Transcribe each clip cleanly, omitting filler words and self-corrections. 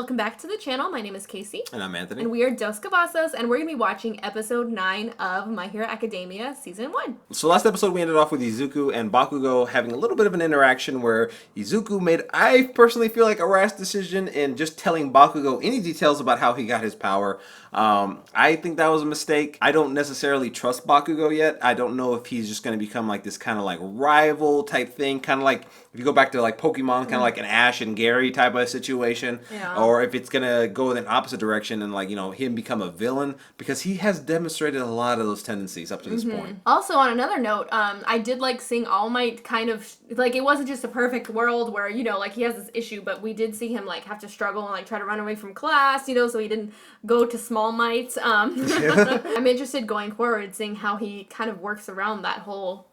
welcome back to the channel. My name is Casey. And I'm Anthony. And we are Dos Cavazos, and we're going to be watching episode 9 of My Hero Academia Season 1. So last episode we ended off with Izuku and Bakugo having a little bit of an interaction where Izuku made, I personally feel like, a rash decision in just telling Bakugo any details about how he got his power. I think that was a mistake. I don't necessarily trust Bakugo yet. I don't know if he's just going to become like this kind of like rival type thing, kind of like if you go back to like Pokemon, kind of like an Ash and Gary type of situation, or if it's going to go in an opposite direction and like, you know, him become a villain, because he has demonstrated a lot of those tendencies up to this point. Also, on another note, I did like seeing All Might kind of, like, it wasn't just a perfect world where, you know, like he has this issue, but we did see him like have to struggle and like try to run away from class, you know, so he didn't go to Small Might. I'm interested going forward, seeing how he kind of works around that whole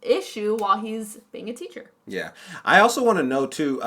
issue while he's being a teacher. Yeah. I also want to know too,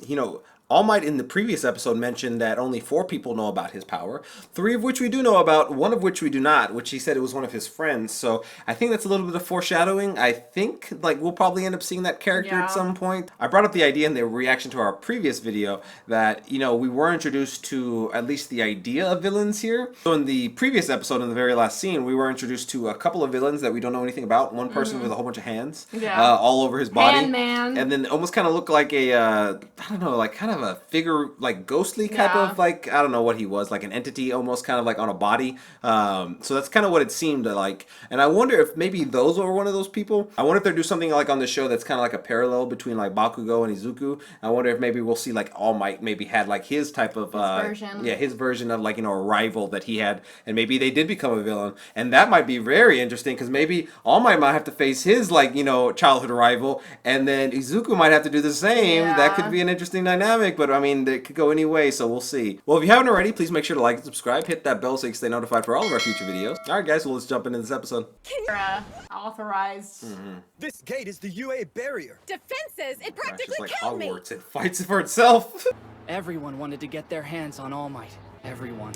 you know, All Might in the previous episode mentioned that only 4 people know about his power, 3 of which we do know about, 1 of which we do not, which he said it was one of his friends. So I think that's a little bit of foreshadowing. I think like we'll probably end up seeing that character at some point. I brought up the idea in the reaction to our previous video that, you know, we were introduced to at least the idea of villains here. So in the previous episode, in the very last scene, we were introduced to a couple of villains that we don't know anything about. One person with a whole bunch of hands all over his body. Man. And then almost kind of looked like a, I don't know, like kind of a figure, like ghostly type of, like, I don't know what he was, like an entity almost kind of like on a body. So that's kind of what it seemed like. And I wonder if maybe those were one of those people. I wonder if they'll do something like on the show that's kind of like a parallel between like Bakugo and Izuku. I wonder if maybe we'll see like All Might maybe had like his type of version. Yeah, his version of like, you know, a rival that he had, and maybe they did become a villain. And that might be very interesting because maybe All Might have to face his, like, you know, childhood rival, and then Izuku might have to do the same. That could be an interesting dynamic, but I mean, it could go any way, so we'll see. Well, if you haven't already, please make sure to like and subscribe, hit that bell so you can stay notified for all of our future videos. Alright guys, well let's jump into this episode. Authorized. This gate is the UA barrier. Defenses! It practically like killed me! Hogwarts. It fights for itself. Everyone wanted to get their hands on All Might. Everyone.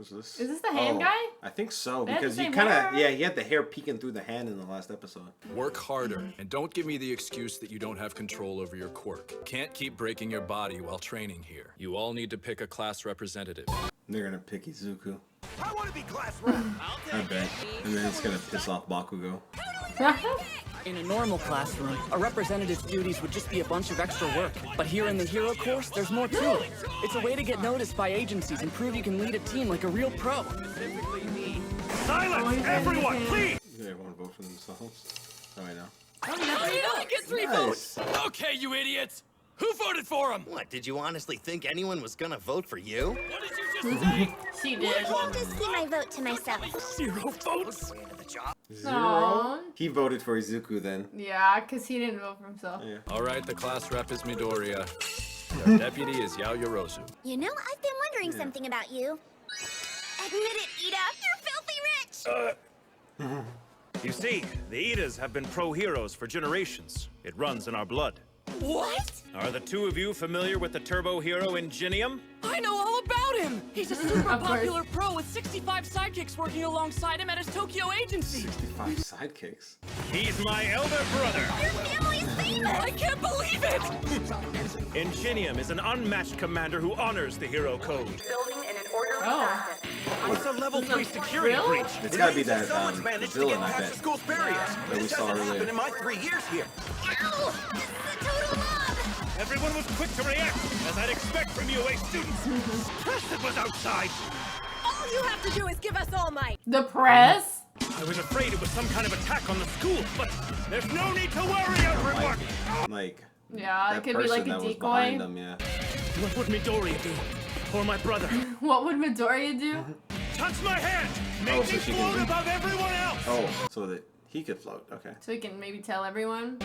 Is this the hand guy? I think so, They had because the you same kind hair. of, he had the hair peeking through the hand in the last episode. Work harder, and don't give me the excuse that you don't have control over your quirk. Can't keep breaking your body while training here. You all need to pick a class representative. They're gonna pick Izuku. I want to be class rep. I bet. And then it's gonna piss off Bakugo. In a normal classroom, a representative's duties would just be a bunch of extra work. But here in the Hero course, there's more to it. It's a way to get noticed by agencies and prove you can lead a team like a real pro. Silence, everyone, please. Everyone vote for themselves. Oh, I know. You only get 3 votes! Okay, you idiots! Who voted for him? What, did you honestly think anyone was gonna vote for you? What did you just say? She did. Can't just keep my vote to myself. 0 votes? 0? Aww. He voted for Izuku then. Yeah, because he didn't vote for himself. Yeah. Alright, the class rep is Midoriya. Your deputy is Yaoyorozu. You know, I've been wondering something about you. Admit it, Iida. You're filthy rich! You see, the Iidas have been pro-heroes for generations. It runs in our blood. What? Are the 2 of you familiar with the turbo hero Ingenium? I know all about him! He's a super Of course. popular pro with 65 sidekicks working alongside him at his Tokyo agency. 65 sidekicks. He's my elder brother. Your family is famous! I can't believe it! Ingenium is an unmatched commander who honors the hero code. Oh. It's a level 3 security Really? breach. It's gotta be that, Someone's the managed to villain, get I past bet. the school's barriers. That we This saw hasn't earlier. happened in my 3 years here. Ow! This is a total mob! Everyone was quick to react, as I'd expect from UA students. Preston was outside. All you have to do is give us All Might! The press? I was afraid it was some kind of attack on the school, but there's no need to worry, everyone. Like, Yeah, it that could be like person a that was behind decoy. them, yeah. What would Midoriya do? Or my brother? What would Midoriya do? Touch my hand! Make Oh, so me she float can- above everyone else! Oh, so that he could float. Okay. So he can maybe tell everyone.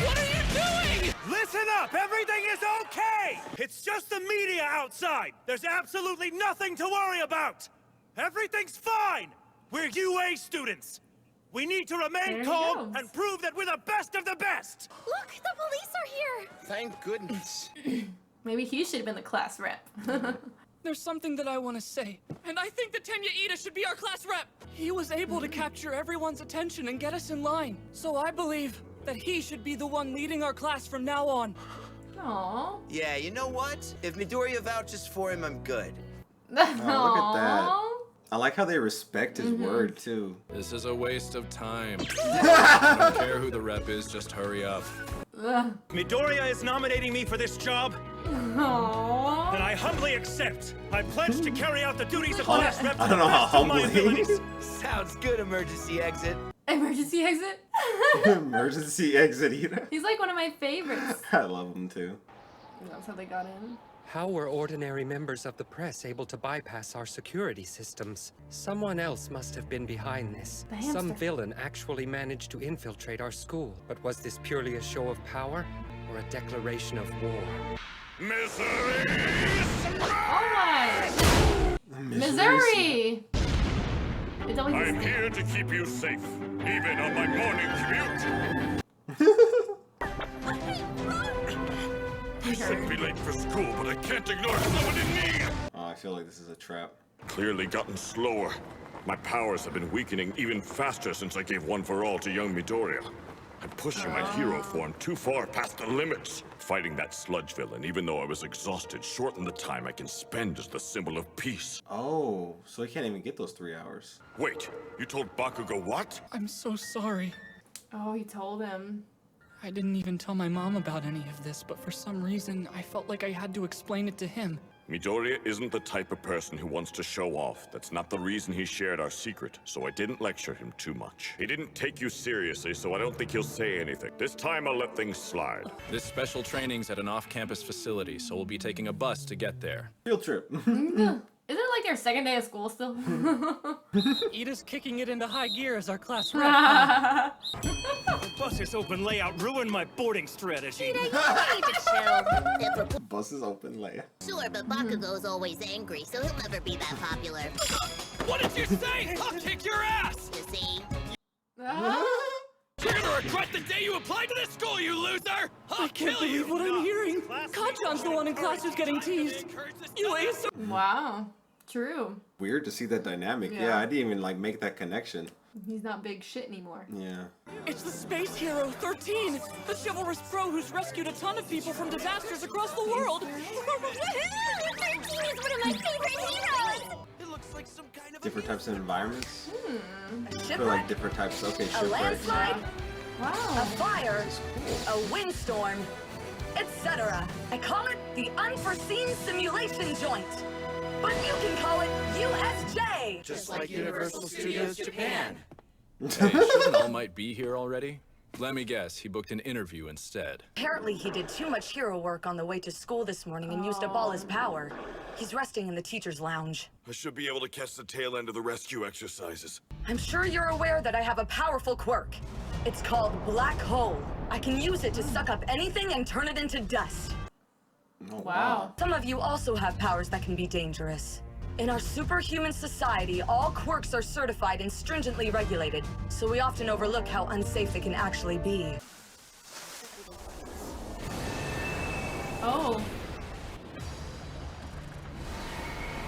What are you doing? Listen up! Everything is okay! It's just the media outside! There's absolutely nothing to worry about! Everything's fine! We're UA students! We need to There remain he calm goes. and prove that we're the best of the best! Look, the police are here! Thank goodness. Maybe he should have been the class rep. There's something that I want to say, and I think that Tenya Iida should be our class rep. He was able to capture everyone's attention and get us in line. So I believe that he should be the one leading our class from now on. Aww. Yeah, you know what? If Midoriya vouches for him, I'm good. Oh, look at that. I like how they respect his word, too. This is a waste of time. I don't care who the rep is, just hurry up. Midoriya is nominating me for this job, Aww. and I humbly accept. I pledge to carry out the duties of class rep to I the don't know how best of my humbly. abilities. Sounds good, emergency exit. Emergency exit. Emergency exit Iida. He's like one of my favorites. I love him, too. That's how they got in. How were ordinary members of the press able to bypass our security systems? Someone else must have been behind this. The hamster. Some villain actually managed to infiltrate our school. But was this purely a show of power or a declaration of war? Oh my! Missouri! It's always I'm the same. here to keep you safe, even on my morning commute. I shouldn't be late for school, but I can't ignore someone in need. Oh, I feel like this is a trap. Clearly gotten slower. My powers have been weakening even faster since I gave One for All to young Midoriya. I'm pushing my hero form too far past the limits. Fighting that sludge villain, even though I was exhausted, shortened the time I can spend as the symbol of peace. Oh, so he can't even get those 3 hours. Wait, you told Bakugo what? I'm so sorry. Oh, he told him. I didn't even tell my mom about any of this, but for some reason, I felt like I had to explain it to him. Midoriya isn't the type of person who wants to show off. That's not the reason he shared our secret, so I didn't lecture him too much. He didn't take you seriously, so I don't think he'll say anything. This time I'll let things slide. This special training's at an off-campus facility, so we'll be taking a bus to get there. Field trip. Isn't it like their second day of school still? Ida's kicking it into high gear as our class rep. The bus's open layout ruined my boarding strategy. You need to chill. Bus is open, Leia. Sure, but Bakugo's always angry, so he'll never be that popular. What did you say? I'll kick your ass! You see? You're gonna regret the day you applied to this school, you loser! I'll I can't believe what I'm hearing. Kacchan's the one in class who's getting teased. You ace. Wow. True. Weird to see that dynamic. Yeah, Yeah. I didn't even like make that connection. He's not big shit anymore. Yeah. It's the space hero, 13, the chivalrous pro who's rescued a ton of people from disasters across the world. 13 is one of my favorite heroes! It looks like some kind of Different types of environments. A I feel like different types. Okay, a shipwreck. landslide, a Wow. fire, a windstorm, etc. I call it the unforeseen simulation joint. But you can call it USJ! Just like Universal Studios Japan. Hey, shouldn't All Might be here already? Let me guess, he booked an interview instead. Apparently he did too much hero work on the way to school this morning and used up all his power. He's resting in the teacher's lounge. I should be able to catch the tail end of the rescue exercises. I'm sure you're aware that I have a powerful quirk. It's called Black Hole. I can use it to suck up anything and turn it into dust. Oh, Wow. Some of you also have powers that can be dangerous. In our superhuman society, all quirks are certified and stringently regulated, so we often overlook how unsafe they can actually be. Oh,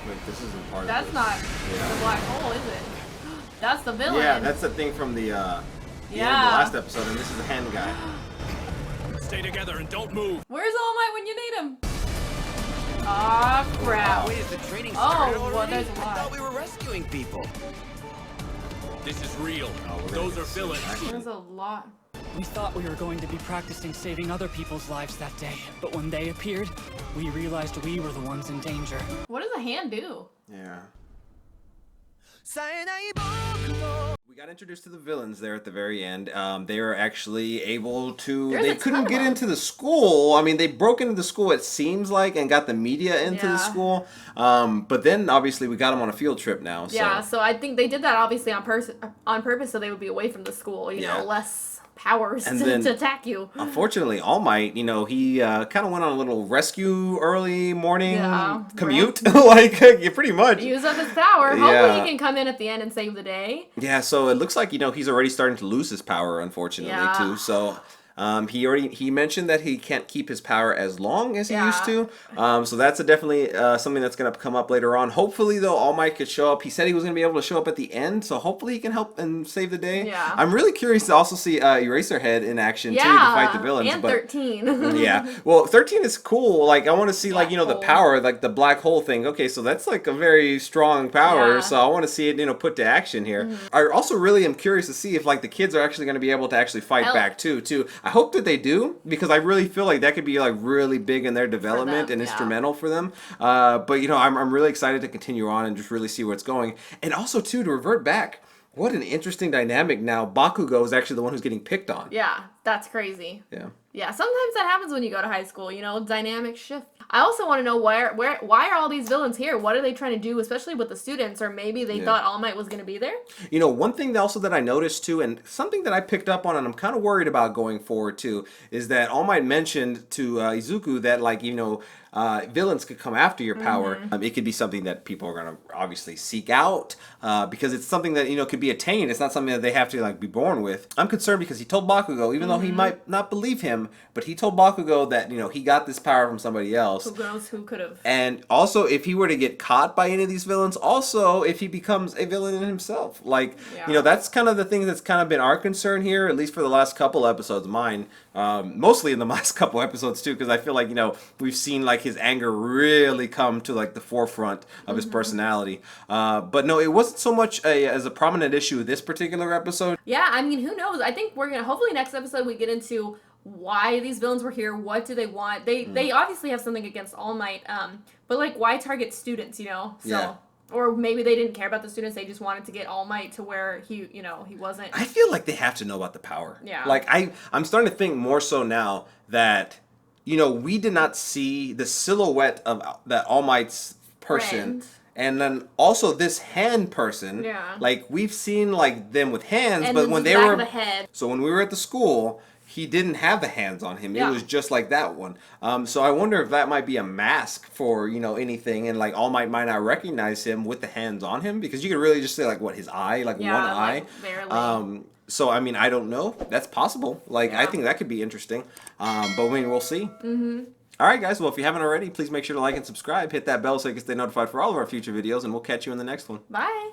Wait, this isn't part that's of this. not the black hole, is it? That's the villain. Yeah, that's the thing from the end of the Yeah. last episode, and this is the hand guy. Stay together and don't move. Where's All Might when you need him? Ah, crap. Wait, is the training Oh, started well, already? there's a I lot. thought we were rescuing people. This is real. Oh, we're Those gonna are see villains. action. There's a lot. We thought we were going to be practicing saving other people's lives that day, but when they appeared, we realized we were the ones in danger. What does a hand do? Yeah. We got introduced to the villains there at the very end. They are actually able to. There's They a ton couldn't of get them. into the school. I mean, they broke into the school, it seems like, and got the media into the Yeah. school. But then obviously we got them on a field trip now. So. Yeah, so I think they did that obviously on purpose so they would be away from the school, you Yeah. know, less powers And to, then- to attack you. Unfortunately, All Might, he kind of went on a little rescue early morning Yeah, commute. Like, yeah, pretty much. Use up his power. Hopefully Yeah. he can come in at the end and save the day. Yeah, so it looks like, he's already starting to lose his power, unfortunately, Yeah. too. So He mentioned that he can't keep his power as long as he used to. So that's definitely something that's going to come up later on. Hopefully, though, All Might could show up. He said he was going to be able to show up at the end, so hopefully he can help and save the day. Yeah. I'm really curious to also see Eraserhead in action too to fight the villains. And but 13. yeah, well, 13 is cool. Like I want to see like the hole. power, like the black hole thing. Okay, so that's like a very strong power. Yeah. So I want to see it put to action here. I also really am curious to see if like the kids are actually going to be able to actually fight back too. I hope that they do, because I really feel like that could be like really big in their development and instrumental for them. But I'm really excited to continue on and just really see where it's going. And also too, to revert back, what an interesting dynamic now. Bakugo is actually the one who's getting picked on. Yeah, that's crazy. Yeah. Yeah, sometimes that happens when you go to high school, dynamic shift. I also want to know why are all these villains here? What are they trying to do, especially with the students? Or maybe they thought All Might was going to be there? One thing also that I noticed too, and something that I picked up on and I'm kind of worried about going forward too, is that All Might mentioned to Izuku that villains could come after your power. It could be something that people are going to obviously seek out because it's something that could be attained. It's not something that they have to be born with. I'm concerned because he told Bakugo, even though he might not believe him, but he told Bakugo that he got this power from somebody else. Who knows who could have? And also, if he were to get caught by any of these villains, also if he becomes a villain in himself, that's kind of the thing that's kind of been our concern here, at least for the last couple episodes. Mine, mostly in the last couple episodes too, because I feel like we've seen his anger really come to the forefront of his personality. But no, it wasn't so much as a prominent issue this particular episode. Yeah, I mean, who knows? I think we're gonna hopefully next episode we get into why these villains were here. What do they want? They obviously have something against All Might. But why target students? So. Yeah. Or maybe they didn't care about the students. They just wanted to get All Might to where he wasn't. I feel like they have to know about the power. Yeah. I'm starting to think more so now that we did not see the silhouette of that All Might's person. Friend. And then also this hand person. Yeah. We've seen them with hands, And but then when the they back were of the head. So when we were at the school, he didn't have the hands on him. Yeah. It was just like that one. So I wonder if that might be a mask for anything, and All Might not recognize him with the hands on him, because you could really just say his eye, one eye. Barely. So I mean, I don't know. That's possible. I think that could be interesting. But we'll see. All right, guys. Well, if you haven't already, please make sure to like and subscribe. Hit that bell so you can stay notified for all of our future videos, and we'll catch you in the next one. Bye.